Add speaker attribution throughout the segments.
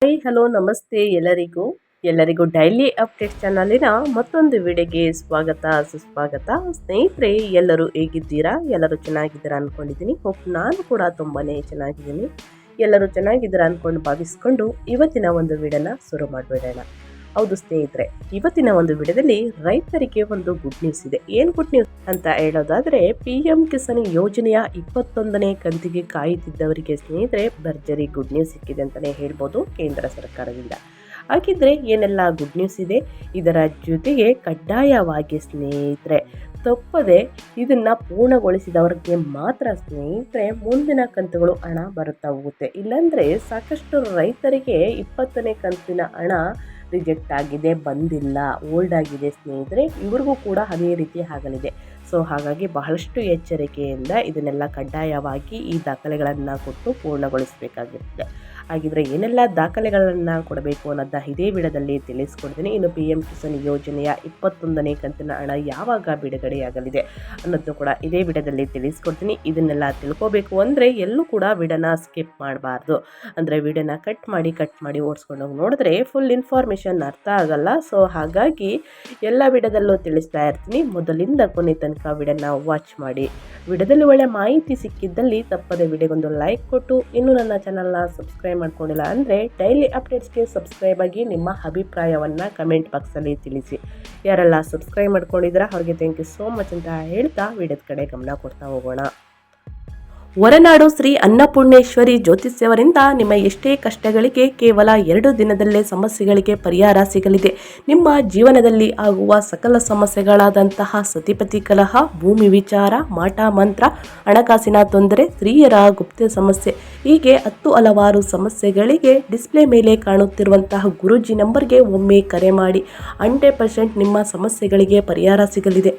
Speaker 1: Hello ನಮಸ್ತೆ ಎಲ್ಲರಿಗೂ daily update ಚಾನಲಿನ ಮತ್ತೊಂದು ವಿಡಿಯೋಗೆ ಸ್ವಾಗತ ಸುಸ್ವಾಗತ. ಸ್ನೇಹಿತರೆ, ಎಲ್ಲರೂ ಹೇಗಿದ್ದೀರಾ? ಎಲ್ಲರೂ ಚೆನ್ನಾಗಿದ್ದೀರಾ ಅನ್ಕೊಂಡಿದ್ದೀನಿ. ನಾನು ಕೂಡ ತುಂಬಾನೇ ಚೆನ್ನಾಗಿದ್ದೀನಿ. ಎಲ್ಲರೂ ಚೆನ್ನಾಗಿದ್ದೀರಾ ಅನ್ಕೊಂಡು ಭಾವಿಸ್ಕೊಂಡು ಇವತ್ತಿನ ಒಂದು ವಿಡಿಯೋನ ಶುರು ಮಾಡಿಬಿಡೋಣ. ಹೌದು ಸ್ನೇಹಿತರೆ, ಇವತ್ತಿನ ಒಂದು ವಿಡಿಯೋದಲ್ಲಿ ರೈತರಿಗೆ ಒಂದು ಗುಡ್ ನ್ಯೂಸ್ ಇದೆ. ಏನ್ ಗುಡ್ ನ್ಯೂಸ್ ಅಂತ ಹೇಳೋದಾದ್ರೆ, PM ಕಿಸಾನ್ ಯೋಜನೆಯ 21ನೇ ಕಂತಿಗೆ ಕಾಯುತ್ತಿದ್ದವರಿಗೆ ಸ್ನೇಹಿತರೆ ಭರ್ಜರಿ ಗುಡ್ ನ್ಯೂಸ್ ಸಿಕ್ಕಿದೆ ಅಂತಾನೆ ಹೇಳ್ಬೋದು ಕೇಂದ್ರ ಸರ್ಕಾರದಿಂದ. ಹಾಗಿದ್ರೆ ಏನೆಲ್ಲ ಗುಡ್ ನ್ಯೂಸ್ ಇದೆ, ಇದರ ಜೊತೆಗೆ ಕಡ್ಡಾಯವಾಗಿ ಸ್ನೇಹಿತರೆ ತಪ್ಪದೆ ಇದನ್ನ ಪೂರ್ಣಗೊಳಿಸಿದವರಿಗೆ ಮಾತ್ರ ಸ್ನೇಹಿತರೆ ಮುಂದಿನ ಕಂತುಗಳು ಹಣ ಬರುತ್ತಾ ಹೋಗುತ್ತೆ. ಇಲ್ಲಾಂದ್ರೆ ಸಾಕಷ್ಟು ರೈತರಿಗೆ 20ನೇ ಕಂತಿನ ಹಣ ರಿಜೆಕ್ಟ್ ಆಗಿದೆ, ಬಂದಿಲ್ಲ, ಓಲ್ಡ್ ಆಗಿದೆ ಸ್ನೇಹಿತರೆ. ಇವ್ರಿಗೂ ಕೂಡ ಅದೇ ರೀತಿ ಆಗಲಿದೆ. ಸೊ ಹಾಗಾಗಿ ಬಹಳಷ್ಟು ಎಚ್ಚರಿಕೆಯಿಂದ ಇದನ್ನೆಲ್ಲ ಕಡ್ಡಾಯವಾಗಿ ಈ ದಾಖಲೆಗಳನ್ನು ಕೊಟ್ಟು ಪೂರ್ಣಗೊಳಿಸಬೇಕಾಗಿರುತ್ತೆ. ಹಾಗಿದ್ರೆ ಏನೆಲ್ಲ ದಾಖಲೆಗಳನ್ನು ಕೊಡಬೇಕು ಅನ್ನೋದನ್ನ ಇದೇ ವಿಡಿಯೋದಲ್ಲಿ ತಿಳಿಸ್ಕೊಡ್ತೀನಿ. ಇನ್ನು PM ಕಿಸಾನ್ ಯೋಜನೆಯ 21ನೇ ಕಂತಿನ ಹಣ ಯಾವಾಗ ಬಿಡುಗಡೆಯಾಗಲಿದೆ ಅನ್ನೋದು ಕೂಡ ಇದೇ ವಿಡಿಯೋದಲ್ಲಿ ತಿಳಿಸ್ಕೊಡ್ತೀನಿ. ಇದನ್ನೆಲ್ಲ ತಿಳ್ಕೋಬೇಕು ಅಂದರೆ ಎಲ್ಲೂ ಕೂಡ ವಿಡಿಯೋನ ಸ್ಕಿಪ್ ಮಾಡಬಾರ್ದು. ಅಂದರೆ ವಿಡಿಯೋನ ಕಟ್ ಮಾಡಿ ಓಡಿಸ್ಕೊಂಡೋಗಿ ನೋಡಿದ್ರೆ ಫುಲ್ ಇನ್ಫಾರ್ಮೇಷನ್ ಅರ್ಥ ಆಗಲ್ಲ. ಸೊ ಹಾಗಾಗಿ ಎಲ್ಲ ವಿಡಿಯೋದಲ್ಲೂ ತಿಳಿಸ್ತಾ ಇರ್ತೀನಿ. ಮೊದಲಿಂದ ಕೊನೆ ತನಕ ವಿಡಿಯೋನ ವಾಚ್ ಮಾಡಿ. ವಿಡಿಯೋದಲ್ಲಿ ಒಳ್ಳೆ ಮಾಹಿತಿ ಸಿಕ್ಕಿದ್ದಲ್ಲಿ ತಪ್ಪದೆ ವಿಡಿಯೋಗೊಂದು ಲೈಕ್ ಕೊಟ್ಟು, ಇನ್ನು ನನ್ನ ಚಾನಲ್ನ ಸಬ್ಸ್ಕ್ರೈಬ್ ಮಾಡ್ಕೊಂಡಿಲ್ಲ ಅಂದರೆ ಡೈಲಿ ಅಪ್ಡೇಟ್ಸ್ಗೆ ಸಬ್ಸ್ಕ್ರೈಬ್ ಆಗಿ ನಿಮ್ಮ ಅಭಿಪ್ರಾಯವನ್ನು ಕಮೆಂಟ್ ಬಾಕ್ಸಲ್ಲಿ ತಿಳಿಸಿ. ಯಾರೆಲ್ಲ ಸಬ್ಸ್ಕ್ರೈಬ್ ಮಾಡ್ಕೊಂಡಿದ್ದೀರಾ ಅವ್ರಿಗೆ ಥ್ಯಾಂಕ್ ಯು ಸೋ ಮಚ್ ಅಂತ ಹೇಳ್ತಾ ವಿಡಿಯೋದ ಕಡೆ ಗಮನ ಕೊಡ್ತಾ ಹೋಗೋಣ. ಹೊರನಾಡು ಶ್ರೀ ಅನ್ನಪೂರ್ಣೇಶ್ವರಿ ಜ್ಯೋತಿಷ್ಯವರಿಂದ ನಿಮ್ಮ ಎಷ್ಟೇ ಕಷ್ಟಗಳಿಗೆ ಕೇವಲ 2 ದಿನದಲ್ಲೇ ಸಮಸ್ಯೆಗಳಿಗೆ ಪರಿಹಾರ ಸಿಗಲಿದೆ. ನಿಮ್ಮ ಜೀವನದಲ್ಲಿ ಆಗುವ ಸಕಲ ಸಮಸ್ಯೆಗಳಾದಂತಹ ಸತಿಪತಿ ಕಲಹ, ಭೂಮಿ ವಿಚಾರ, ಮಾಟ ಮಂತ್ರ, ಹಣಕಾಸಿನ ತೊಂದರೆ, ಸ್ತ್ರೀಯರ ಗುಪ್ತ ಸಮಸ್ಯೆ, ಹೀಗೆ ಹಲವಾರು ಸಮಸ್ಯೆಗಳಿಗೆ ಡಿಸ್ಪ್ಲೇ ಮೇಲೆ ಕಾಣುತ್ತಿರುವಂತಹ ಗುರೂಜಿ ನಂಬರ್ಗೆ ಒಮ್ಮೆ ಕರೆ ಮಾಡಿ. 100% ನಿಮ್ಮ ಸಮಸ್ಯೆಗಳಿಗೆ ಪರಿಹಾರ ಸಿಗಲಿದೆ.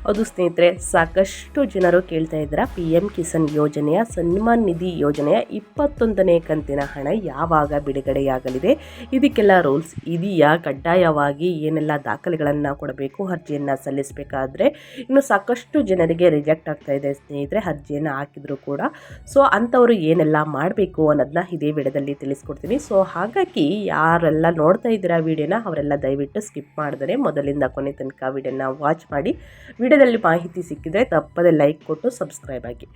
Speaker 1: ಅದು ಸ್ನೇಹಿತರೆ, ಸಾಕಷ್ಟು ಜನರು ಕೇಳ್ತಾ ಇದ್ದೀರಾ PM ಕಿಸಾನ್ ಯೋಜನೆಯ ಸನ್ಮಾನ್ ನಿಧಿ ಯೋಜನೆಯ 21ನೇ ಕಂತಿನ ಹಣ ಯಾವಾಗ ಬಿಡುಗಡೆಯಾಗಲಿದೆ, ಇದಕ್ಕೆಲ್ಲ ರೂಲ್ಸ್ ಇದೆಯಾ, ಕಡ್ಡಾಯವಾಗಿ ಏನೆಲ್ಲ ದಾಖಲೆಗಳನ್ನು ಕೊಡಬೇಕು, ಅರ್ಜಿಯನ್ನು ಸಲ್ಲಿಸಬೇಕಾದ್ರೆ. ಇನ್ನು ಸಾಕಷ್ಟು ಜನರಿಗೆ ರಿಜೆಕ್ಟ್ ಆಗ್ತಾ ಇದೆ ಸ್ನೇಹಿತರೆ, ಅರ್ಜಿಯನ್ನು ಹಾಕಿದ್ರು ಕೂಡ. ಸೊ ಅಂಥವರು ಏನೆಲ್ಲ ಮಾಡಬೇಕು ಅನ್ನೋದನ್ನ ಇದೇ ವಿಡಿಯೋದಲ್ಲಿ ತಿಳಿಸ್ಕೊಡ್ತೀನಿ. ಸೊ ಹಾಗಾಗಿ ಯಾರೆಲ್ಲ ನೋಡ್ತಾ ಇದ್ದೀರಾ ವಿಡಿಯೋನ ಅವರೆಲ್ಲ ದಯವಿಟ್ಟು ಸ್ಕಿಪ್ ಮಾಡಿದರೆ ಮೊದಲಿಂದ ಕೊನೆ ತನಕ ವಿಡಿಯೋನ ವಾಚ್ ಮಾಡಿ. ವಿಡಿಯೋದಲ್ಲಿ ಮಾಹಿತಿ ಸಿಕ್ಕಿದ್ರೆ ತಪ್ಪದೆ ಲೈಕ್ ಕೊಟ್ಟು ಸಬ್ಸ್ಕ್ರೈಬ್ ಆಗಿ.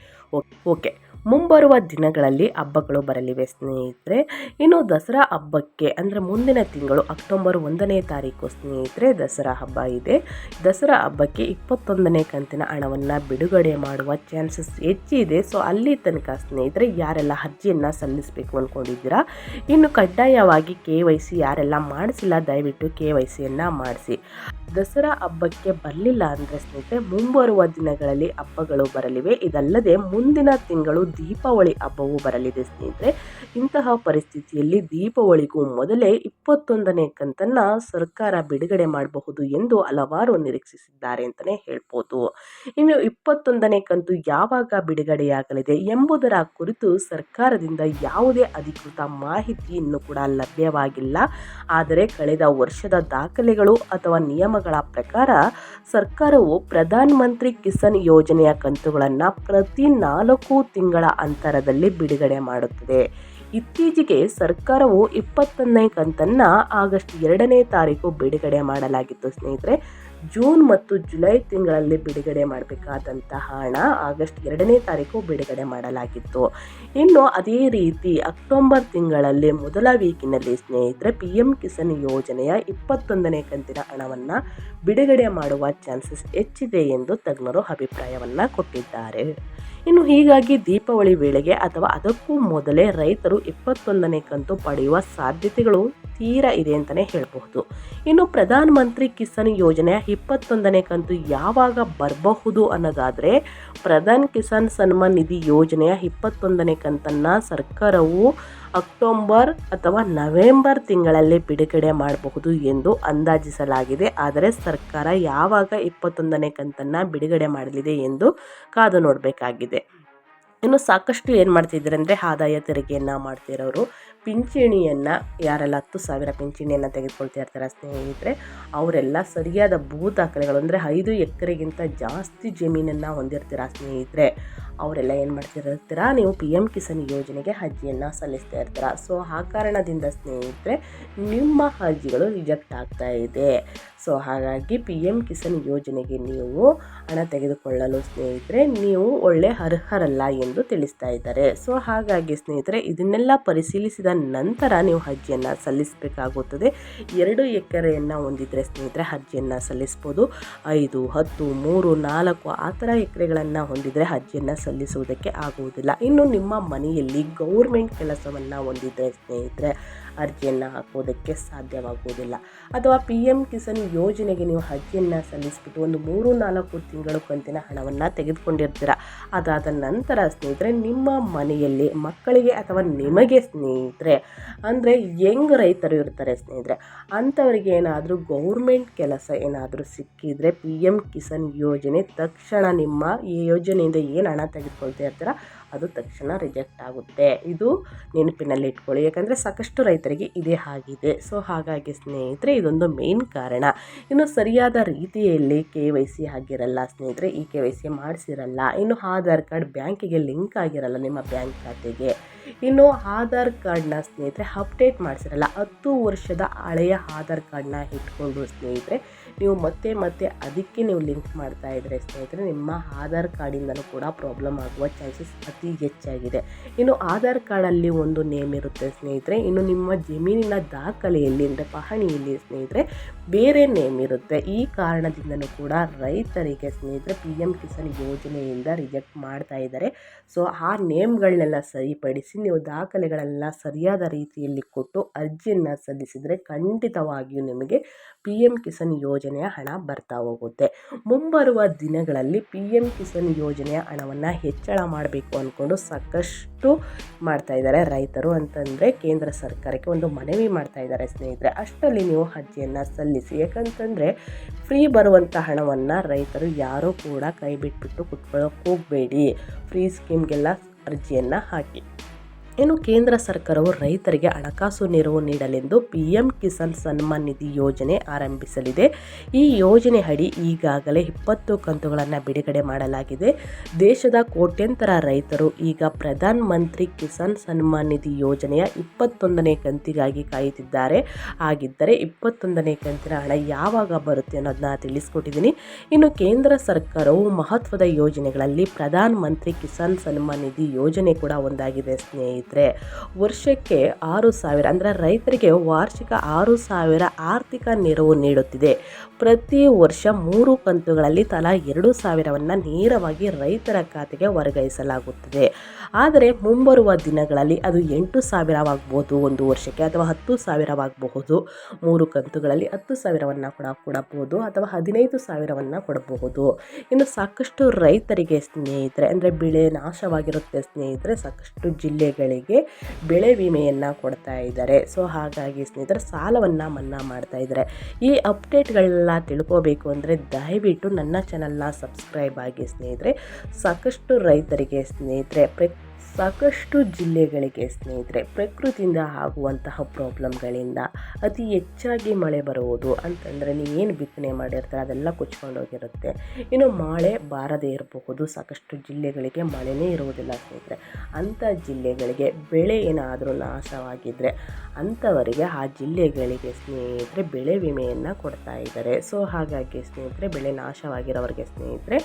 Speaker 1: ಓಕೆ, ಮುಂಬರುವ ದಿನಗಳಲ್ಲಿ ಹಬ್ಬಗಳು ಬರಲಿವೆ ಸ್ನೇಹಿತರೆ. ಇನ್ನು ದಸರಾ ಹಬ್ಬಕ್ಕೆ ಅಂದರೆ ಮುಂದಿನ ತಿಂಗಳು ಅಕ್ಟೋಬರ್ 1ನೇ ತಾರೀಕು ಸ್ನೇಹಿತರೆ ದಸರಾ ಹಬ್ಬ ಇದೆ. ದಸರಾ ಹಬ್ಬಕ್ಕೆ 21ನೇ ಕಂತಿನ ಹಣವನ್ನು ಬಿಡುಗಡೆ ಮಾಡುವ ಚಾನ್ಸಸ್ ಹೆಚ್ಚಿದೆ. ಸೊ ಅಲ್ಲಿ ತನಕ ಸ್ನೇಹಿತರೆ ಯಾರೆಲ್ಲ ಅರ್ಜಿಯನ್ನು ಸಲ್ಲಿಸಬೇಕು ಅಂದ್ಕೊಂಡಿದ್ದೀರಾ, ಇನ್ನು ಕಡ್ಡಾಯವಾಗಿ KYC ಯಾರೆಲ್ಲ ಮಾಡಿಸಿಲ್ಲ ದಯವಿಟ್ಟು KYCಯನ್ನು ಮಾಡಿಸಿ. ದಸರಾ ಹಬ್ಬಕ್ಕೆ ಬರಲಿಲ್ಲ ಅಂದರೆ ಸ್ನೇಹಿತರೆ ಮುಂಬರುವ ದಿನಗಳಲ್ಲಿ ಹಬ್ಬಗಳು ಬರಲಿವೆ. ಇದಲ್ಲದೆ ಮುಂದಿನ ತಿಂಗಳು ದೀಪಾವಳಿ ಹಬ್ಬವೂ ಬರಲಿದೆ ಸ್ನೇಹಿತರೆ. ಇಂತಹ ಪರಿಸ್ಥಿತಿಯಲ್ಲಿ ದೀಪಾವಳಿಗೂ ಮೊದಲೇ 21ನೇ ಕಂತನ್ನು ಸರ್ಕಾರ ಬಿಡುಗಡೆ ಮಾಡಬಹುದು ಎಂದು ಹಲವಾರು ನಿರೀಕ್ಷಿಸಿದ್ದಾರೆ ಅಂತಲೇ ಹೇಳ್ಬೋದು. ಇನ್ನು 21ನೇ ಕಂತು ಯಾವಾಗ ಬಿಡುಗಡೆಯಾಗಲಿದೆ ಎಂಬುದರ ಕುರಿತು ಸರ್ಕಾರದಿಂದ ಯಾವುದೇ ಅಧಿಕೃತ ಮಾಹಿತಿ ಇನ್ನೂ ಕೂಡ ಲಭ್ಯವಾಗಿಲ್ಲ. ಆದರೆ ಕಳೆದ ವರ್ಷದ ದಾಖಲೆಗಳು ಅಥವಾ ನಿಯಮಗಳ ಪ್ರಕಾರ ಸರ್ಕಾರವು ಪ್ರಧಾನ ಮಂತ್ರಿ ಕಿಸಾನ್ ಯೋಜನೆಯ ಕಂತುಗಳನ್ನು ಪ್ರತಿ 4 ತಿಂಗಳ ಅಂತರದಲ್ಲಿ ಬಿಡುಗಡೆ ಮಾಡುತ್ತದೆ. ಇತ್ತೀಚೆಗೆ ಸರ್ಕಾರವು 21ನೇ ಕಂತನ್ನು ಆಗಸ್ಟ್ 2ನೇ ತಾರೀಕು ಬಿಡುಗಡೆ ಮಾಡಲಾಗಿತ್ತು ಸ್ನೇಹಿತರೆ. ಜೂನ್ ಮತ್ತು ಜುಲೈ ತಿಂಗಳಲ್ಲಿ ಬಿಡುಗಡೆ ಮಾಡಬೇಕಾದಂತಹ ಹಣ ಆಗಸ್ಟ್ 2ನೇ ತಾರೀಕು ಬಿಡುಗಡೆ ಮಾಡಲಾಗಿತ್ತು. ಇನ್ನು ಅದೇ ರೀತಿ ಅಕ್ಟೋಬರ್ ತಿಂಗಳಲ್ಲಿ ಮೊದಲ ವೀಕಿನಲ್ಲಿ ಸ್ನೇಹಿತರೆ PM ಕಿಸಾನ್ ಯೋಜನೆಯ 21ನೇ ಕಂತಿನ ಹಣವನ್ನು ಬಿಡುಗಡೆ ಮಾಡುವ ಚಾನ್ಸಸ್ ಹೆಚ್ಚಿದೆ ಎಂದು ತಜ್ಞರು ಅಭಿಪ್ರಾಯವನ್ನು ಕೊಟ್ಟಿದ್ದಾರೆ. ಇನ್ನು ಹೀಗಾಗಿ ದೀಪಾವಳಿ ವೇಳೆಗೆ ಅಥವಾ ಅದಕ್ಕೂ ಮೊದಲೇ ರೈತರು 21ನೇ ಕಂತು ಪಡೆಯುವ ಸಾಧ್ಯತೆಗಳು ತೀರಾ ಇದೆ ಅಂತಲೇ ಹೇಳಬಹುದು. ಇನ್ನು ಪ್ರಧಾನ ಮಂತ್ರಿ ಕಿಸಾನ್ ಯೋಜನೆಯ 21ನೇ ಕಂತು ಯಾವಾಗ ಬರಬಹುದು ಅನ್ನೋದಾದರೆ, ಪ್ರಧಾನ್ ಕಿಸಾನ್ ಸನ್ಮಾನ್ ನಿಧಿ ಯೋಜನೆಯ 21ನೇ ಕಂತನ್ನು ಸರ್ಕಾರವು ಅಕ್ಟೋಬರ್ ಅಥವಾ ನವೆಂಬರ್ ತಿಂಗಳಲ್ಲಿ ಬಿಡುಗಡೆ ಮಾಡಬಹುದು ಎಂದು ಅಂದಾಜಿಸಲಾಗಿದೆ. ಆದರೆ ಸರ್ಕಾರ ಯಾವಾಗ 21ನೇ ಕಂತನ್ನು ಬಿಡುಗಡೆ ಮಾಡಲಿದೆ ಎಂದು ಕಾದು ನೋಡಬೇಕಾಗಿದೆ. ಇನ್ನು ಸಾಕಷ್ಟು ಏನು ಮಾಡ್ತಿದ್ದಾರೆ ಅಂದರೆ, ಆದಾಯ ತೆರಿಗೆಯನ್ನು ಮಾಡ್ತಿರೋರು, ಪಿಂಚಣಿಯನ್ನು ಯಾರೆಲ್ಲ 10,000 ಪಿಂಚಣಿಯನ್ನು ತೆಗೆದುಕೊಳ್ತಾ ಇರ್ತಾರೆ ಸ್ನೇಹಿತರೆ, ಅವರೆಲ್ಲ ಸರಿಯಾದ ಭೂ ದಾಖಲೆಗಳು ಅಂದರೆ 5 ಎಕರೆಗಿಂತ ಜಾಸ್ತಿ ಜಮೀನನ್ನು ಹೊಂದಿರ್ತೀರ ಸ್ನೇಹಿತರೆ, ಅವರೆಲ್ಲ ಏನು ಮಾಡ್ತಿರ್ತೀರಾ, ನೀವು ಪಿ ಎಮ್ ಕಿಸಾನ್ ಯೋಜನೆಗೆ ಅರ್ಜಿಯನ್ನು ಸಲ್ಲಿಸ್ತಾ ಇರ್ತೀರ. ಸೊ ಆ ಕಾರಣದಿಂದ ಸ್ನೇಹಿತರೆ ನಿಮ್ಮ ಅರ್ಜಿಗಳು ರಿಜೆಕ್ಟ್ ಆಗ್ತಾ ಇದೆ. ಸೊ ಹಾಗಾಗಿ ಪಿ ಎಮ್ ಕಿಸಾನ್ ಯೋಜನೆಗೆ ನೀವು ಹಣ ತೆಗೆದುಕೊಳ್ಳಲು ಸ್ನೇಹಿತರೆ ನೀವು ಒಳ್ಳೆ ಅರ್ಹರಲ್ಲ ಎಂದು ತಿಳಿಸ್ತಾ ಇದ್ದಾರೆ. ಸೊ ಹಾಗಾಗಿ ಸ್ನೇಹಿತರೆ ಇದನ್ನೆಲ್ಲ ಪರಿಶೀಲಿಸಿದ ನಂತರ ನೀವು ಅರ್ಜಿಯನ್ನು ಸಲ್ಲಿಸಬೇಕಾಗುತ್ತದೆ. 2 ಎಕರೆಯನ್ನು ಹೊಂದಿದ್ರೆ ಸ್ನೇಹಿತರೆ ಅರ್ಜಿಯನ್ನು ಸಲ್ಲಿಸ್ಬೋದು. 5, 10, 3, 4 ಆ ಥರ ಎಕರೆಗಳನ್ನು ಹೊಂದಿದರೆ ಅರ್ಜಿಯನ್ನು ಸಲ್ಲಿಸುವುದಕ್ಕೆ ಆಗುವುದಿಲ್ಲ. ಇನ್ನು ನಿಮ್ಮ ಮನೆಯಲ್ಲಿ ಗೌರ್ಮೆಂಟ್ ಕೆಲಸವನ್ನು ಹೊಂದಿದ್ರೆ ಸ್ನೇಹಿತರೆ ಅರ್ಜಿಯನ್ನು ಹಾಕೋದಕ್ಕೆ ಸಾಧ್ಯವಾಗುವುದಿಲ್ಲ. ಅಥವಾ ಪಿ ಎಮ್ ಕಿಸಾನ್ ಯೋಜನೆಗೆ ನೀವು ಅರ್ಜಿಯನ್ನು ಸಲ್ಲಿಸಿಬಿಟ್ಟು ಒಂದು 3-4 ತಿಂಗಳು ಕಂತಿನ ಹಣವನ್ನು ತೆಗೆದುಕೊಂಡಿರ್ತೀರ. ಅದಾದ ನಂತರ ಸ್ನೇಹಿತರೆ ನಿಮ್ಮ ಮನೆಯಲ್ಲಿ ಮಕ್ಕಳಿಗೆ ಅಥವಾ ನಿಮಗೆ ಸ್ನೇಹಿತರೆ ಅಂದರೆ ಯಂಗ್ ರೈತರು ಇರ್ತಾರೆ ಸ್ನೇಹಿತರೆ, ಅಂಥವರಿಗೆ ಏನಾದರೂ ಗೌರ್ಮೆಂಟ್ ಕೆಲಸ ಏನಾದರೂ ಸಿಕ್ಕಿದರೆ ಪಿ ಎಮ್ ಕಿಸಾನ್ ಯೋಜನೆ ತಕ್ಷಣ ನಿಮ್ಮ ಈ ಯೋಜನೆಯಿಂದ ಏನು ಹಣ ತೆಗೆದುಕೊಳ್ತಾ ಇರ್ತೀರ ಅದು ತಕ್ಷಣ ರಿಜೆಕ್ಟ್ ಆಗುತ್ತೆ. ಇದು ನೆನಪಿನಲ್ಲಿ ಇಟ್ಕೊಳ್ಳಿ, ಯಾಕಂದರೆ ಸಾಕಷ್ಟು ರೈತರಿಗೆ ಇದೇ ಆಗಿದೆ. ಸೊ ಹಾಗಾಗಿ ಸ್ನೇಹಿತರೆ ಇದೊಂದು ಮೇನ್ ಕಾರಣ. ಇನ್ನು ಸರಿಯಾದ ರೀತಿಯಲ್ಲಿ KYC ಆಗಿರಲ್ಲ ಸ್ನೇಹಿತರೆ, ಈ KYC ಮಾಡಿಸಿರಲ್ಲ. ಇನ್ನು ಆಧಾರ್ ಕಾರ್ಡ್ ಬ್ಯಾಂಕಿಗೆ ಲಿಂಕ್ ಆಗಿರಲ್ಲ ನಿಮ್ಮ ಬ್ಯಾಂಕ್ ಖಾತೆಗೆ. ಇನ್ನು ಆಧಾರ್ ಕಾರ್ಡ್ನ ಸ್ನೇಹಿತರೆ ಅಪ್ಡೇಟ್ ಮಾಡಿಸಿರಲ್ಲ. 10 ವರ್ಷದ ಹಳೆಯ ಆಧಾರ್ ಕಾರ್ಡ್ನ ಇಟ್ಕೊಂಡು ಸ್ನೇಹಿತರೆ ನೀವು ಮತ್ತೆ ಅದಕ್ಕೆ ನೀವು ಲಿಂಕ್ ಮಾಡ್ತಾ ಇದ್ದರೆ ಸ್ನೇಹಿತರೆ ನಿಮ್ಮ ಆಧಾರ್ ಕಾರ್ಡಿಂದಲೂ ಕೂಡ ಪ್ರಾಬ್ಲಮ್ ಆಗುವ ಚಾನ್ಸಸ್ ಅತಿ ಹೆಚ್ಚಾಗಿದೆ. ಇನ್ನು ಆಧಾರ್ ಕಾರ್ಡಲ್ಲಿ ಒಂದು ನೇಮ್ ಇರುತ್ತೆ ಸ್ನೇಹಿತರೆ, ಇನ್ನು ನಿಮ್ಮ ಜಮೀನಿನ ದಾಖಲೆಯಲ್ಲಿ ಅಂದರೆ ಪಹಣಿಯಲ್ಲಿ ಸ್ನೇಹಿತರೆ ಬೇರೆ ನೇಮ್ ಇರುತ್ತೆ. ಈ ಕಾರಣದಿಂದಲೂ ಕೂಡ ರೈತರಿಗೆ ಸ್ನೇಹಿತರೆ ಪಿ ಎಮ್ ಕಿಸಾನ್ ಯೋಜನೆಯಿಂದ ರಿಜೆಕ್ಟ್ ಮಾಡ್ತಾ ಇದ್ದಾರೆ. ಸೊ ಆ ನೇಮ್ಗಳನ್ನೆಲ್ಲ ಸರಿಪಡಿಸಿ ನೀವು ದಾಖಲೆಗಳೆಲ್ಲ ಸರಿಯಾದ ರೀತಿಯಲ್ಲಿ ಕೊಟ್ಟು ಅರ್ಜಿಯನ್ನು ಸಲ್ಲಿಸಿದರೆ ಖಂಡಿತವಾಗಿಯೂ ನಿಮಗೆ ಪಿ ಎಮ್ ಕಿಸಾನ್ ಯೋಜನೆಯ ಹಣ ಬರ್ತಾ ಹೋಗುತ್ತೆ. ಮುಂಬರುವ ದಿನಗಳಲ್ಲಿ ಪಿ ಎಮ್ ಕಿಸಾನ್ ಯೋಜನೆಯ ಹಣವನ್ನು ಹೆಚ್ಚಳ ಮಾಡಬೇಕು ಅಂದ್ಕೊಂಡು ಸಾಕಷ್ಟು ಮಾಡ್ತಾ ಇದ್ದಾರೆ ರೈತರು. ಅಂತಂದರೆ ಕೇಂದ್ರ ಸರ್ಕಾರಕ್ಕೆ ಒಂದು ಮನವಿ ಮಾಡ್ತಾ ಇದ್ದಾರೆ ಸ್ನೇಹಿತರೆ, ಅಷ್ಟರಲ್ಲಿ ನೀವು ಅರ್ಜಿಯನ್ನು ಸಲ್ಲಿಸಿ. ಯಾಕಂತಂದರೆ ಫ್ರೀ ಬರುವಂಥ ಹಣವನ್ನು ರೈತರು ಯಾರೂ ಕೂಡ ಕೈ ಬಿಟ್ಬಿಟ್ಟು ಕುತ್ಕೊಳ್ಳೋಕೆ ಹೋಗಬೇಡಿ. ಫ್ರೀ ಸ್ಕೀಮ್ಗೆಲ್ಲ ಅರ್ಜಿಯನ್ನು ಹಾಕಿ. ಇನ್ನು ಕೇಂದ್ರ ಸರ್ಕಾರವು ರೈತರಿಗೆ ಹಣಕಾಸು ನೆರವು ನೀಡಲೆಂದು ಪಿ ಎಮ್ ಕಿಸಾನ್ ಸನ್ಮಾನ್ ನಿಧಿ ಯೋಜನೆ ಆರಂಭಿಸಲಿದೆ. ಈ ಯೋಜನೆ ಅಡಿ ಈಗಾಗಲೇ 20 ಕಂತುಗಳನ್ನು ಬಿಡುಗಡೆ ಮಾಡಲಾಗಿದೆ. ದೇಶದ ಕೋಟ್ಯಂತರ ರೈತರು ಈಗ ಪ್ರಧಾನ ಮಂತ್ರಿ ಕಿಸಾನ್ ಸನ್ಮಾನ್ ನಿಧಿ ಯೋಜನೆಯ 21ನೇ ಕಂತಿಗಾಗಿ ಕಾಯುತ್ತಿದ್ದಾರೆ. ಹಾಗಿದ್ದರೆ 21ನೇ ಕಂತಿನ ಹಣ ಯಾವಾಗ ಬರುತ್ತೆ ಅನ್ನೋದನ್ನ ತಿಳಿಸ್ಕೊಟ್ಟಿದ್ದೀನಿ. ಇನ್ನು ಕೇಂದ್ರ ಸರ್ಕಾರವು ಮಹತ್ವದ ಯೋಜನೆಗಳಲ್ಲಿ ಪ್ರಧಾನ ಮಂತ್ರಿ ಕಿಸಾನ್ ಸನ್ಮಾನ್ ನಿಧಿ ಯೋಜನೆ ಕೂಡ ಒಂದಾಗಿದೆ ಸ್ನೇಹಿತರೆ. ವರ್ಷಕ್ಕೆ 6,000 ಅಂದರೆ ರೈತರಿಗೆ ವಾರ್ಷಿಕ 6,000 ಆರ್ಥಿಕ ನೆರವು ನೀಡುತ್ತಿದೆ. ಪ್ರತಿ ವರ್ಷ 3 ಕಂತುಗಳಲ್ಲಿ ತಲಾ 2,000ವನ್ನು ನೇರವಾಗಿ ರೈತರ ಖಾತೆಗೆ ವರ್ಗಾಯಿಸಲಾಗುತ್ತದೆ. ಆದರೆ ಮುಂಬರುವ ದಿನಗಳಲ್ಲಿ ಅದು 8,000 ಒಂದು ವರ್ಷಕ್ಕೆ, ಅಥವಾ 10,000 3 ಕಂತುಗಳಲ್ಲಿ 10,000ವನ್ನು ಕೂಡ ಕೊಡಬಹುದು, ಅಥವಾ 15,000ವನ್ನು ಕೊಡಬಹುದು. ಇನ್ನು ಸಾಕಷ್ಟು ರೈತರಿಗೆ ಸ್ನೇಹಿತರೆ ಅಂದರೆ ಬೆಳೆ ನಾಶವಾಗಿರುತ್ತೆ ಸ್ನೇಹಿತರೆ, ಸಾಕಷ್ಟು ಜಿಲ್ಲೆಗಳಿಗೆ ಬೆಳೆ ವಿಮೆಯನ್ನು ಕೊಡ್ತಾ ಇದ್ದಾರೆ. ಸೊ ಹಾಗಾಗಿ ಸ್ನೇಹಿತರೆ ಸಾಲವನ್ನು ಮನ್ನಾ ಮಾಡ್ತಾ ಇದ್ದಾರೆ. ಈ ಅಪ್ಡೇಟ್ಗಳನ್ನ ತಿಳ್ಕೋಬೇಕು ಅಂದರೆ ದಯವಿಟ್ಟು ನನ್ನ ಚಾನಲ್ನ ಸಬ್ಸ್ಕ್ರೈಬ್ ಆಗಿ ಸ್ನೇಹಿತರೆ. ಸಾಕಷ್ಟು ರೈತರಿಗೆ ಸ್ನೇಹಿತರೆ ಸಾಕಷ್ಟು ಜಿಲ್ಲೆಗಳಿಗೆ ಸ್ನೇಹಿತರೆ ಪ್ರಕೃತಿಯಿಂದ ಆಗುವಂತಹ ಪ್ರಾಬ್ಲಮ್ಗಳಿಂದ ಅತಿ ಹೆಚ್ಚಾಗಿ ಮಳೆ ಬರುವುದು ಅಂತಂದರೆ ನೀವೇನು ಬಿತ್ತನೆ ಮಾಡಿರ್ತಾರೆ ಅದೆಲ್ಲ ಕೊಚ್ಕೊಂಡೋಗಿರುತ್ತೆ. ಇನ್ನು ಮಳೆ ಬಾರದೇ ಇರಬಹುದು, ಸಾಕಷ್ಟು ಜಿಲ್ಲೆಗಳಿಗೆ ಮಳೆನೇ ಇರುವುದಿಲ್ಲ ಸ್ನೇಹಿತರೆ. ಅಂಥ ಜಿಲ್ಲೆಗಳಿಗೆ ಬೆಳೆ ಏನಾದರೂ ನಾಶವಾಗಿದ್ದರೆ ಅಂಥವರಿಗೆ ಆ ಜಿಲ್ಲೆಗಳಿಗೆ ಸ್ನೇಹಿತರೆ ಬೆಳೆ ವಿಮೆಯನ್ನು ಕೊಡ್ತಾ ಇದ್ದಾರೆ. ಸೊ ಹಾಗಾಗಿ ಸ್ನೇಹಿತರೆ ಬೆಳೆ ನಾಶವಾಗಿರೋರಿಗೆ ಸ್ನೇಹಿತರೆ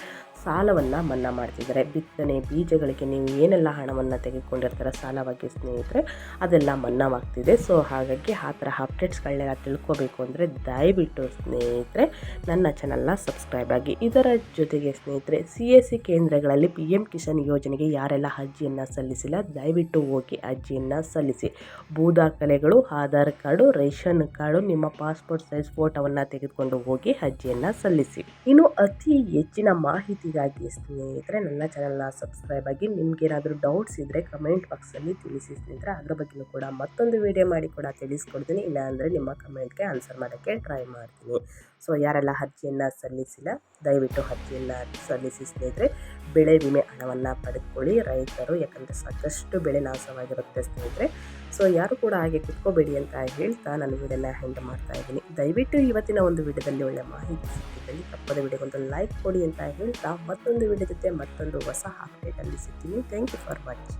Speaker 1: ಸಾಲವನ್ನು ಮನ್ನಾ ಮಾಡ್ತಿದ್ದಾರೆ. ಬಿತ್ತನೆ ಬೀಜಗಳಿಗೆ ನೀವು ಏನೆಲ್ಲ ಹಣವನ್ನು ತೆಗೆದುಕೊಂಡಿರ್ತಾರೆ ಸಾಲವಾಗಿ ಸ್ನೇಹಿತರೆ ಅದೆಲ್ಲ ಮನ್ನಾವಾಗ್ತಿದೆ. ಸೊ ಹಾಗಾಗಿ ಆ ಥರ ಅಪ್ಡೇಟ್ಸ್ಗಳನ್ನೆಲ್ಲ ತಿಳ್ಕೋಬೇಕು ಅಂದರೆ ದಯವಿಟ್ಟು ಸ್ನೇಹಿತರೆ ನನ್ನ ಚಾನಲ್ನ ಸಬ್ಸ್ಕ್ರೈಬ್ ಆಗಿ. ಇದರ ಜೊತೆಗೆ ಸ್ನೇಹಿತರೆ CSC ಕೇಂದ್ರಗಳಲ್ಲಿ ಪಿ ಎಮ್ ಕಿಸಾನ್ ಯೋಜನೆಗೆ ಯಾರೆಲ್ಲ ಅರ್ಜಿಯನ್ನು ಸಲ್ಲಿಸಿಲ್ಲ ದಯವಿಟ್ಟು ಹೋಗಿ ಅರ್ಜಿಯನ್ನು ಸಲ್ಲಿಸಿ. ಭೂ ದಾಖಲೆಗಳು, ಆಧಾರ್ ಕಾರ್ಡು, ರೇಷನ್ ಕಾರ್ಡು, ನಿಮ್ಮ ಪಾಸ್ಪೋರ್ಟ್ ಸೈಜ್ ಫೋಟೋವನ್ನು ತೆಗೆದುಕೊಂಡು ಹೋಗಿ ಅರ್ಜಿಯನ್ನು ಸಲ್ಲಿಸಿ. ಇನ್ನು ಅತಿ ಹೆಚ್ಚಿನ ಮಾಹಿತಿಗಾಗಿ ಸ್ನೇಹಿತರೆ ನನ್ನ ಚಾನಲ್ನ ಸಬ್ಸ್ಕ್ರೈಬ್ ಆಗಿ. ನಿಮ್ಗೇನಾದರೂ ಡೌಟ್ಸ್ ಇದ್ದರೆ ಕಮೆಂಟ್ ಬಾಕ್ಸಲ್ಲಿ ತಿಳಿಸಿ ಸ್ನೇಹಿತರೆ, ಅದ್ರ ಬಗ್ಗೆಯೂ ಕೂಡ ಮತ್ತೊಂದು ವಿಡಿಯೋ ಮಾಡಿ ಕೂಡ ತಿಳಿಸ್ಕೊಡ್ತೀನಿ. ಇಲ್ಲ ಅಂದರೆ ನಿಮ್ಮ ಕಮೆಂಟ್ಗೆ ಆನ್ಸರ್ ಮಾಡೋಕ್ಕೆ ಟ್ರೈ ಮಾಡ್ತೀನಿ. ಸೊ ಯಾರೆಲ್ಲ ಅರ್ಜಿಯನ್ನು ಸಲ್ಲಿಸಿಲ್ಲ ದಯವಿಟ್ಟು ಅರ್ಜಿಯನ್ನು ಸಲ್ಲಿಸಿ ಸ್ನೇಹಿತರೆ. ಬೆಳೆ ವಿಮೆ ಹಣವನ್ನು ಪಡೆದುಕೊಳ್ಳಿ ರೈತರು, ಯಾಕಂದರೆ ಸಾಕಷ್ಟು ಬೆಳೆ ನಾಶವಾಗಿರುತ್ತೆ ಸ್ನೇಹಿತರೆ. ಸೊ ಯಾರು ಕೂಡ ಹಾಗೆ ಕುತ್ಕೋಬೇಡಿ ಅಂತ ಹೇಳ್ತಾ ನಾನು ವಿಡಿಯೋನ ಹೆಂಡ್ ಮಾಡ್ತಾ ಇದ್ದೀನಿ. ದಯವಿಟ್ಟು ಇವತ್ತಿನ ಒಂದು ವಿಡಿಯೋದಲ್ಲಿ ಒಳ್ಳೆ ಮಾಹಿತಿ ಸಿಕ್ಕಿದ್ದಲ್ಲಿ ತಪ್ಪದ ವಿಡಿಯೋಗೊಂದು ಲೈಕ್ ಕೊಡಿ ಅಂತ ಹೇಳ್ತಾ ಮತ್ತೊಂದು ವಿಡಿಯೋ ಜೊತೆ ಮತ್ತೊಂದು ಹೊಸ ಅಪ್ಡೇಟಲ್ಲಿ ಸಿಗ್ತೀನಿ. Thank you for watching.